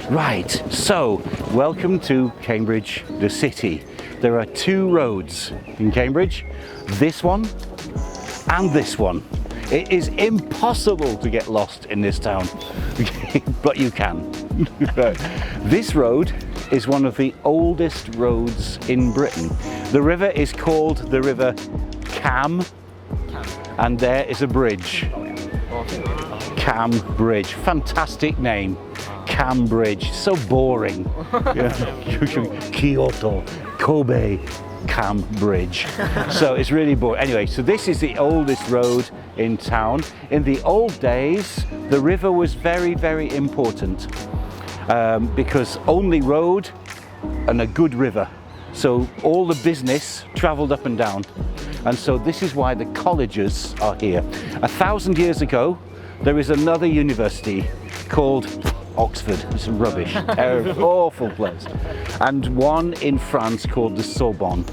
Right, so welcome to Cambridge, the city. There are two roads in Cambridge, this one and this one. It is impossible to get lost in this town, but you can. This road is one of the oldest roads in Britain. The river is called the River Cam, and there is a bridge. Cam Bridge, fantastic name. Cam Bridge, so boring. Kyoto, Kobe, Cam Bridge. So it's really boring. Anyway, so this is the oldest road in town. In the old days, the river was very, very important because only road and a good river. So all the business travelled up and down. And so this is why the colleges are here. 1,000 years ago, there is another university called Oxford. It's rubbish, awful place. And one in France called the Sorbonne.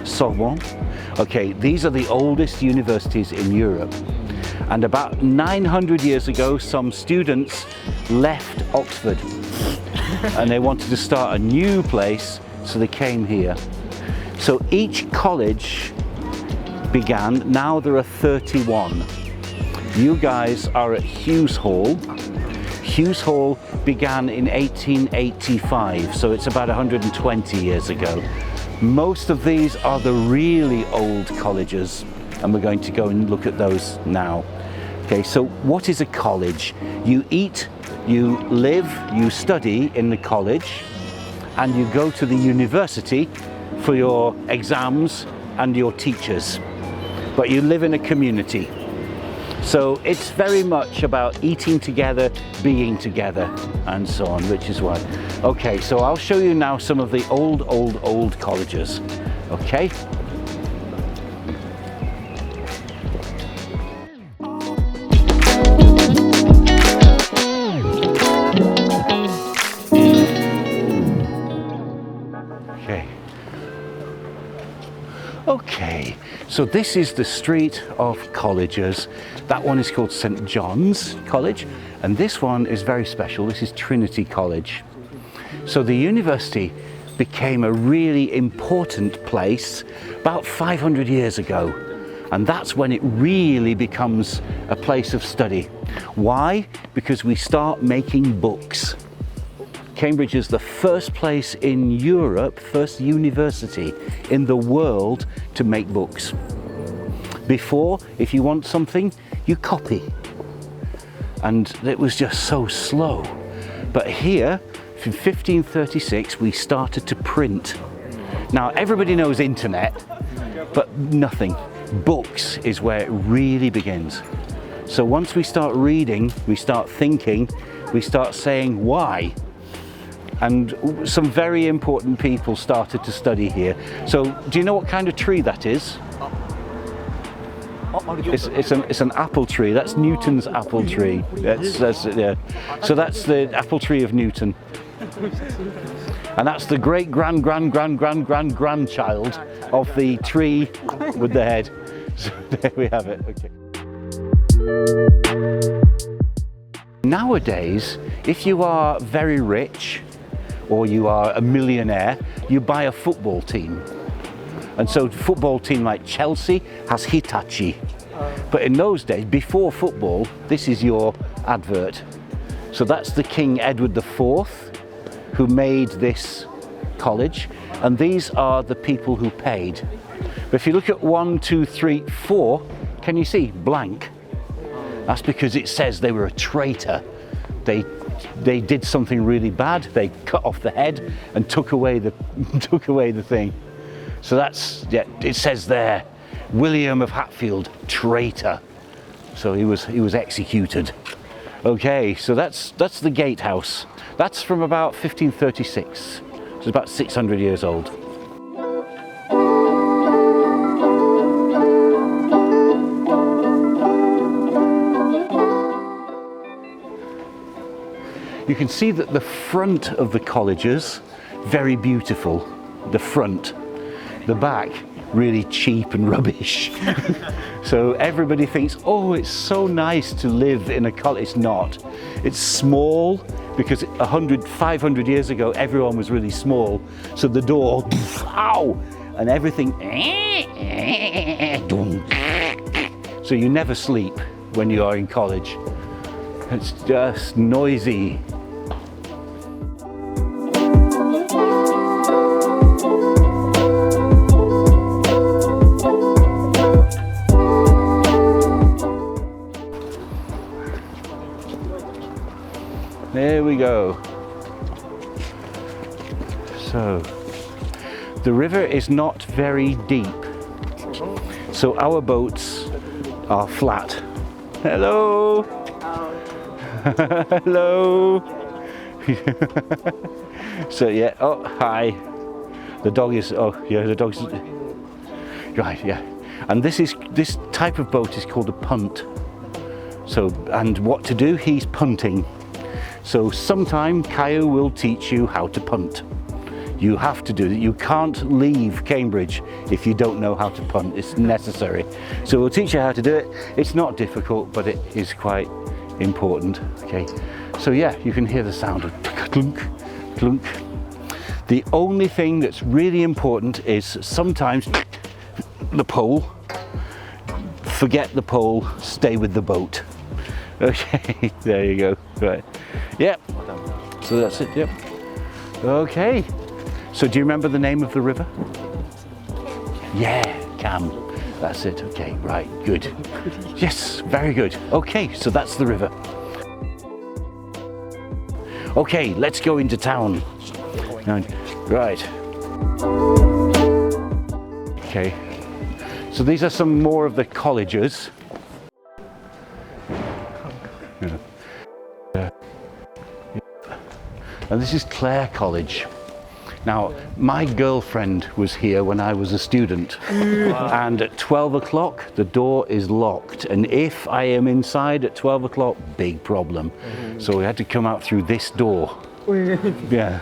Sorbonne. Okay, these are the oldest universities in Europe. And about 900 years ago, some students left Oxford and they wanted to start a new place, so they came here. So each college began, now there are 31. You guys are at Hughes Hall. Hughes Hall began in 1885, so it's about 120 years ago. Most of these are the really old colleges, and we're going to go and look at those now. Okay, so what is a college? You eat, you live, you study in the college, and you go to the university for your exams and your teachers. But you live in a community. So it's very much about eating together, being together, and so on, which is why. Okay, so I'll show you now some of the old colleges. Okay? Okay, so this is the street of colleges. That one is called St. John's College, and this one is very special. This is Trinity College. So the university became a really important place about 500 years ago, and that's when it really becomes a place of study. Why? Because we start making books. Cambridge is the first place in Europe, first university in the world to make books. Before, if you want something, you copy. And it was just so slow. But here, in 1536, we started to print. Now, everybody knows internet, but nothing. Books is where it really begins. So once we start reading, we start thinking, we start saying why. And some very important people started to study here. So, do you know what kind of tree that is? It's an apple tree. That's Newton's apple tree. Yeah. So that's the apple tree of Newton. And that's the great grandchild of the tree with the head. So there we have it. Okay. Nowadays, if you are very rich, or you are a millionaire, you buy a football team. And so football team like Chelsea has Hitachi. But in those days, before football, this is your advert. So that's the King Edward IV who made this college, and these are the people who paid. But if you look at 1, 2, 3, 4, can you see blank? That's because it says they were a traitor. They did something really bad. They cut off the head and took away the thing. So that's, yeah, it says there, William of Hatfield, traitor. So he was executed. Okay, so that's the gatehouse. That's from about 1536. So it's about 600 years old. You can see that the front of the colleges, very beautiful, the front. The back, really cheap and rubbish. So everybody thinks, oh, it's so nice to live in a college. It's not. It's small, because 500 years ago, everyone was really small. So the door, ow, and everything, so you never sleep when you are in college. It's just noisy. There we go. So, the river is not very deep, so our boats are flat. Hello! Hello! So yeah, oh, hi. The dog is, oh yeah, the dog's, right, yeah. And this type of boat is called a punt. So, and what to do, he's punting. So sometime KGU will teach you how to punt. You have to do that. You can't leave Cambridge if you don't know how to punt. It's necessary. So we'll teach you how to do it. It's not difficult, but it is quite important. Okay. So yeah, you can hear the sound of clunk, clunk. The only thing that's really important is sometimes the pole. Forget the pole, stay with the boat. Okay, there you go. Right. Yep. So that's it, yep. Okay. So do you remember the name of the river? Yeah, Cam. That's it. Okay, right, good. Yes, very good. Okay, so that's the river. Okay, let's go into town. Right. Okay. So these are some more of the colleges. And this is Clare College. Now, my girlfriend was here when I was a student. Wow. And at 12 o'clock, the door is locked. And if I am inside at 12 o'clock, big problem. So we had to come out through this door. Yeah.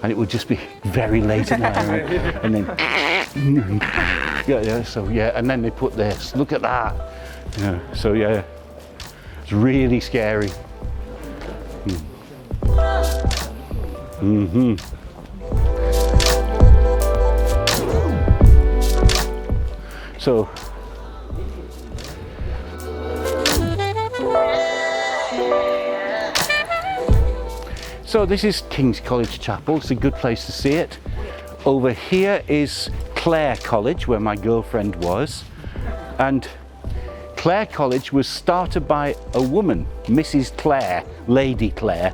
And it would just be very late at night. And then, yeah, so yeah, and then they put this, look at that. Yeah, so yeah, it's really scary. Mm-hmm. So this is King's College Chapel. It's a good place to see it. Over here is Clare College, where my girlfriend was. And Clare College was started by a woman, Mrs. Clare, Lady Clare.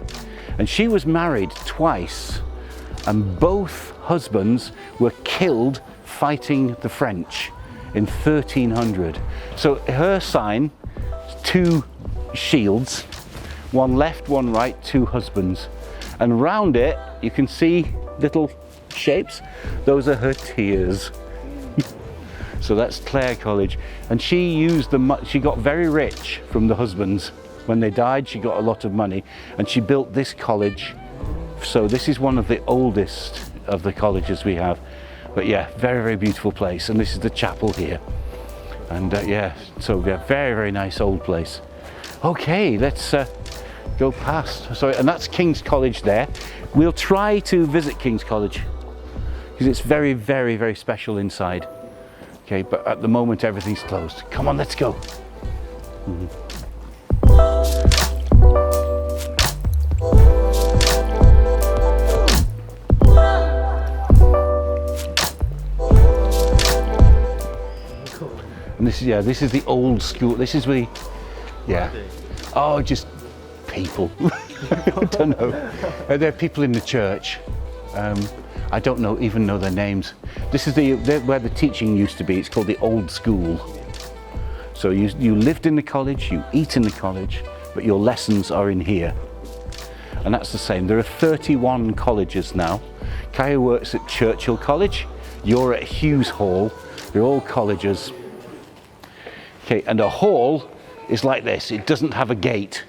And she was married twice. And both husbands were killed fighting the French in 1300. So her sign, two shields, one left, one right, two husbands. And round it, you can see little shapes. Those are her tears. So that's Clare College. And she used she got very rich from the husbands. When they died, she got a lot of money. And she built this college. So this is one of the oldest of the colleges we have. But yeah, very, very beautiful place. And this is the chapel here. And yeah, so yeah, very, very nice old place. Okay, let's go past. Sorry, and that's King's College there. We'll try to visit King's College because it's very, very, very special inside. Okay, but at the moment everything's closed. Come on, let's go. And this is the old school. This is where, yeah. Oh, just people. I don't know. There are people in the church. I don't even know their names. This is where the teaching used to be. It's called the old school. So you lived in the college, you eat in the college, but your lessons are in here. And that's the same. There are 31 colleges now. KGU works at Churchill College. You're at Hughes Hall. They're all colleges. Okay, and a hall is like this. It doesn't have a gate.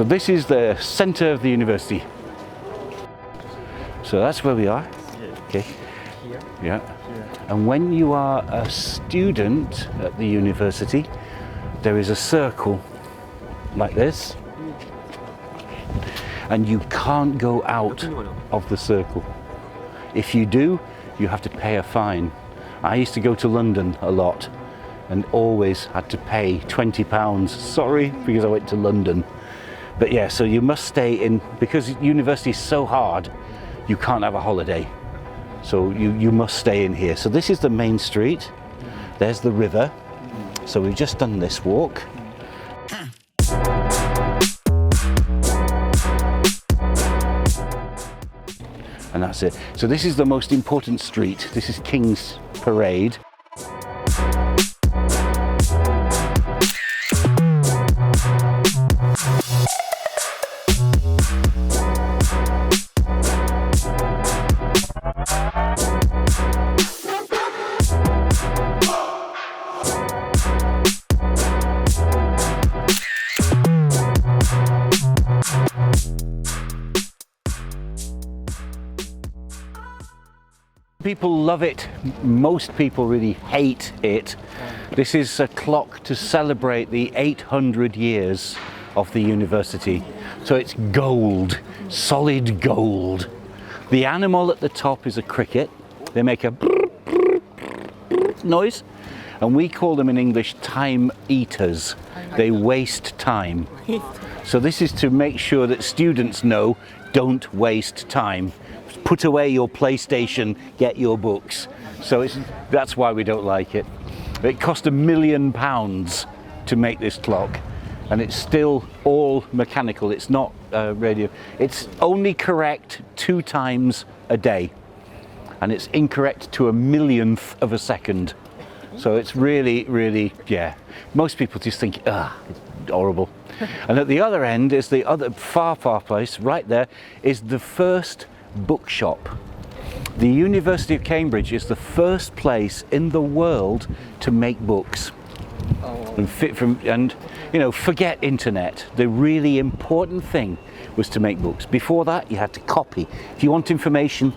So this is the center of the university. So that's where we are. Okay. Yeah. And when you are a student at the university, there is a circle like this, and you can't go out of the circle. If you do, you have to pay a fine. I used to go to London a lot and always had to pay £20. Sorry, because I went to London. But yeah, so you must stay in, because university is so hard, you can't have a holiday. So you must stay in here. So this is the main street. There's the river. So we've just done this walk. And that's it. So this is the most important street. This is King's Parade. People love it, most people really hate it. This is a clock to celebrate the 800 years of the university. So it's gold, solid gold. The animal at the top is a cricket. They make a noise, and we call them in English time eaters. They waste time. So this is to make sure that students know, don't waste time. Put away your PlayStation, get your books. So that's why we don't like it. It cost £1 million to make this clock, and it's still all mechanical. It's not radio. It's only correct 2 times a day, and it's incorrect to a millionth of a second. So it's really, really, yeah. Most people just think, it's horrible. And at the other end is the other far place. Right there is the first bookshop. The University of Cambridge is the first place in the world to make books. And you know, forget internet. The really important thing was to make books. Before that, you had to copy. If you want information,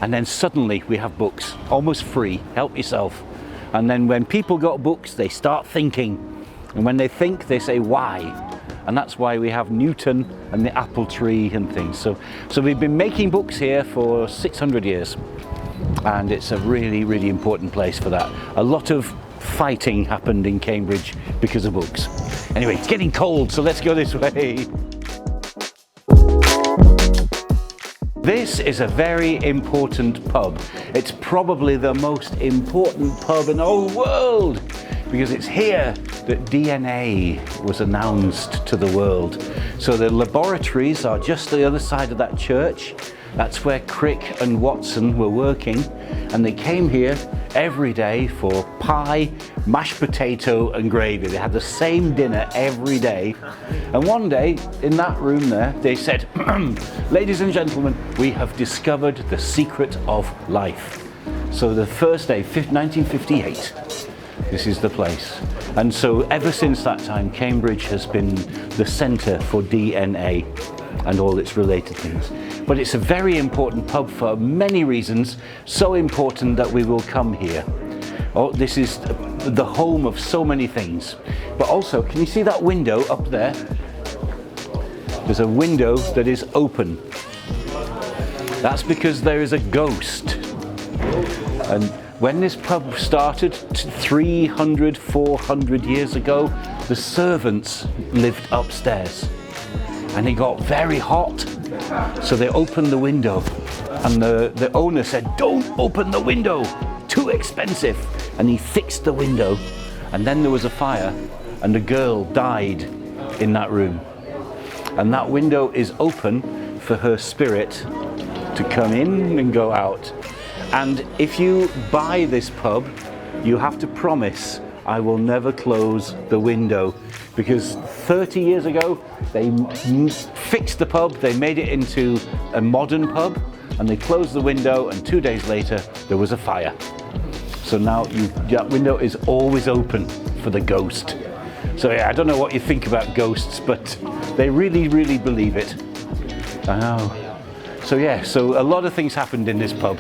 and then suddenly we have books, almost free. Help yourself. And then when people got books, they start thinking. And when they think, they say why. And that's why we have Newton and the apple tree and things. So we've been making books here for 600 years. And it's a really, really important place for that. A lot of fighting happened in Cambridge because of books. Anyway, it's getting cold, so let's go this way. This is a very important pub. It's probably the most important pub in the whole world, because it's here that DNA was announced to the world. So the laboratories are just the other side of that church. That's where Crick and Watson were working, and they came here every day for pie, mashed potato and gravy. They had the same dinner every day. And one day, in that room there, they said, ladies and gentlemen, we have discovered the secret of life. So the first day, 1958, this is the place. And so ever since that time, Cambridge has been the centre for DNA and all its related things. But it's a very important pub for many reasons, so important that we will come here. Oh, this is the home of so many things. But also, can you see that window up there? There's a window that is open. That's because there is a ghost. And when this pub started 300, 400 years ago, the servants lived upstairs. And it got very hot, so they opened the window. And the owner said, don't open the window, too expensive. And he fixed the window, and then there was a fire, and a girl died in that room. And that window is open for her spirit to come in and go out. And if you buy this pub, you have to promise, I will never close the window. Because 30 years ago, they fixed the pub, they made it into a modern pub, and they closed the window, and 2 days later, there was a fire. So now that window is always open for the ghost. So yeah, I don't know what you think about ghosts, but they really, really believe it. I know. So yeah, so a lot of things happened in this pub.